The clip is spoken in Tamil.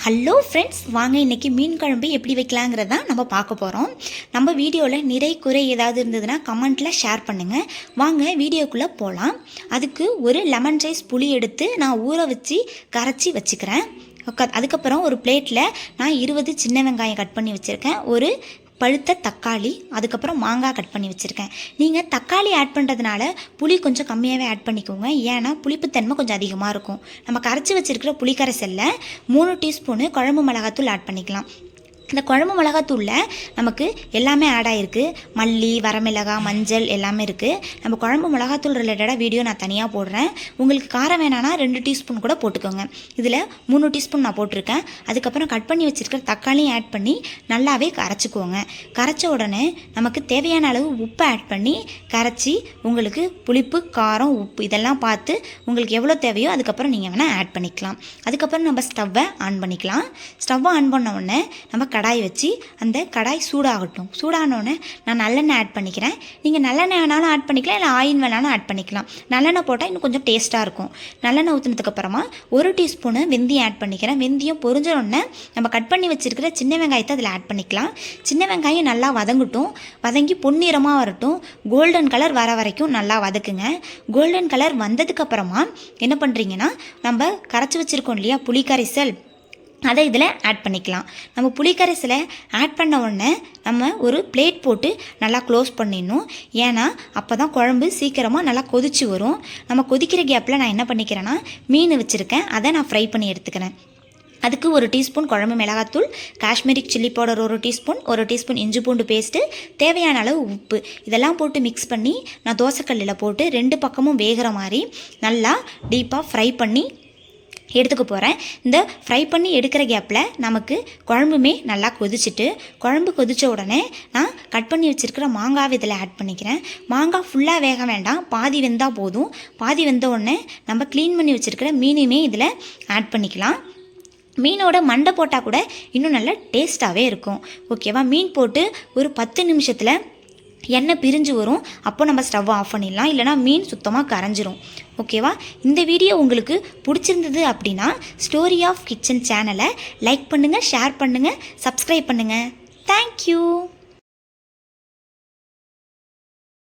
ஹலோ ஃப்ரெண்ட்ஸ், வாங்க இன்றைக்கி மீன் குழம்பு எப்படி வைக்கலாங்கிறத தான் நம்ம பார்க்க போகிறோம். நம்ம வீடியோவில் நிறை குறை ஏதாவது இருந்ததுன்னா கமெண்ட்டில் ஷேர் பண்ணுங்கள். வாங்க வீடியோக்குள்ளே போகலாம். அதுக்கு ஒரு லெமன் சைஸ் புளி எடுத்து நான் ஊற வச்சு கரைச்சி வச்சுக்கிறேன். அதுக்கப்புறம் ஒரு பிளேட்டில் நான் 20 சின்ன வெங்காயம் கட் பண்ணி வச்சுருக்கேன், ஒரு பழுத்த தக்காளி, அதுக்கப்புறம் மாங்காய் கட் பண்ணி வச்சுருக்கேன். நீங்கள் தக்காளி ஆட் பண்ணுறதுனால புளி கொஞ்சம் கம்மியாகவே ஆட் பண்ணிக்கோங்க, ஏன்னா புளிப்புத்தன்மை கொஞ்சம் அதிகமாக இருக்கும். நம்ம கரைச்சி வச்சுருக்கிற புளிக்கரைசலில் 3 டீஸ்பூனு குழம்பு மிளகாத்தூள் ஆட் பண்ணிக்கலாம். இந்த குழம்பு மிளகாத்தூளில் நமக்கு எல்லாமே ஆட் ஆகிருக்கு. மல்லி, வரமிளகாய், மஞ்சள் எல்லாமே இருக்குது. நம்ம குழம்பு மிளகாத்தூள் ரிலேட்டடாக வீடியோ நான் தனியாக போடுறேன். உங்களுக்கு காரம் வேணான்னா 2 டீஸ்பூன் கூட போட்டுக்கோங்க. இதில் 3 டீஸ்பூன் நான் போட்டிருக்கேன். அதுக்கப்புறம் கட் பண்ணி வச்சுருக்கிற தக்காளியும் ஆட் பண்ணி நல்லாவே கரைச்சிக்கோங்க. கரைச்ச உடனே நமக்கு தேவையான அளவு உப்பை ஆட் பண்ணி கரைச்சி, உங்களுக்கு புளிப்பு, காரம், உப்பு இதெல்லாம் பார்த்து உங்களுக்கு எவ்வளோ தேவையோ அதுக்கப்புறம் நீங்கள் வேணால் ஆட் பண்ணிக்கலாம். அதுக்கப்புறம் நம்ம ஸ்டவ்வை ஆன் பண்ணிக்கலாம். ஸ்டவ்வை ஆன் பண்ண உடனே நம்ம கடாய் வச்சு அந்த கடாய் சூடாகட்டும். சூடானோடனே நான் நல்லெண்ணெய் ஆட் பண்ணிக்கிறேன். நீங்கள் நல்லெண்ணெய் வேணாலும் ஆட் பண்ணிக்கலாம், இல்லை ஆயில் வேணாலும் ஆட் பண்ணிக்கலாம். நல்லெண்ணெய் போட்டால் இன்னும் கொஞ்சம் டேஸ்ட்டாக இருக்கும். நல்லெண்ணெய் ஊற்றினதுக்கப்புறமா 1 டீஸ்பூனு வெந்தயம் ஆட் பண்ணிக்கிறேன். வெந்தயம் பொரிஞ்ச உடனே நம்ம கட் பண்ணி வச்சுருக்கிற சின்ன வெங்காயத்தை அதில் ஆட் பண்ணிக்கலாம். சின்ன வெங்காயம் நல்லா வதங்கட்டும். வதங்கி பொன்னிறமாக வரட்டும். கோல்டன் கலர் வர வரைக்கும் நல்லா வதக்குங்க. கோல்டன் கலர் வந்ததுக்கப்புறமா என்ன பண்ணுறீங்கன்னா, நம்ம கரைச்சி வச்சுருக்கோம் இல்லையா புளிக்கரைசல், அதை இதில் ஆட் பண்ணிக்கலாம். நம்ம புளிக்கரைசலை ஆட் பண்ண உடனே நம்ம ஒரு பிளேட் போட்டு நல்லா க்ளோஸ் பண்ணிடணும். ஏன்னா அப்போ தான் குழம்பு சீக்கிரமாக நல்லா கொதிச்சு வரும். நம்ம கொதிக்கிற கேப்பில் நான் என்ன பண்ணிக்கிறேன்னா, மீன் வச்சுருக்கேன், அதை நான் ஃப்ரை பண்ணி எடுத்துக்கிறேன். அதுக்கு 1 டீஸ்பூன் குழம்பு மிளகாத்தூள், காஷ்மீரிக் சில்லி பவுடர் 1 டீஸ்பூன் இஞ்சி பூண்டு பேஸ்ட்டு, தேவையான அளவு உப்பு இதெல்லாம் போட்டு மிக்ஸ் பண்ணி நான் தோசைக்கல்லில் போட்டு 2 பக்கமும் வேகிற மாதிரி நல்லா டீப்பாக ஃப்ரை பண்ணி எடுத்துக்க போகிறேன். இந்த ஃப்ரை பண்ணி எடுக்கிற கேப்பில் நமக்கு குழம்புமே நல்லா கொதிச்சுட்டு, குழம்பு கொதித்த உடனே நான் கட் பண்ணி வச்சுருக்கிற மாங்காய் இதில் ஆட் பண்ணிக்கிறேன். மாங்காய் ஃபுல்லாக வேக வேண்டாம், பாதி வெந்தால் போதும். பாதி வெந்த உடனே நம்ம க்ளீன் பண்ணி வச்சுருக்கிற மீனையுமே இதில் ஆட் பண்ணிக்கலாம். மீனோட மண்டை போட்டால் கூட இன்னும் நல்லா டேஸ்ட்டாகவே இருக்கும். ஓகேவா? மீன் போட்டு ஒரு 10 நிமிஷத்தில் எண்ணெய் பிரிஞ்சு வரும். அப்போ நம்ம ஸ்டவ் ஆஃப் பண்ணிடலாம், இல்லைனா மீன் சுத்தமாக கரைஞ்சிரும். ஓகேவா? இந்த வீடியோ உங்களுக்கு பிடிச்சிருந்தது அப்படின்னா ஸ்டோரி ஆஃப் கிச்சன் சேனலை லைக் பண்ணுங்கள், ஷேர் பண்ணுங்கள், சப்ஸ்கிரைப் பண்ணுங்கள். தேங்க்யூ.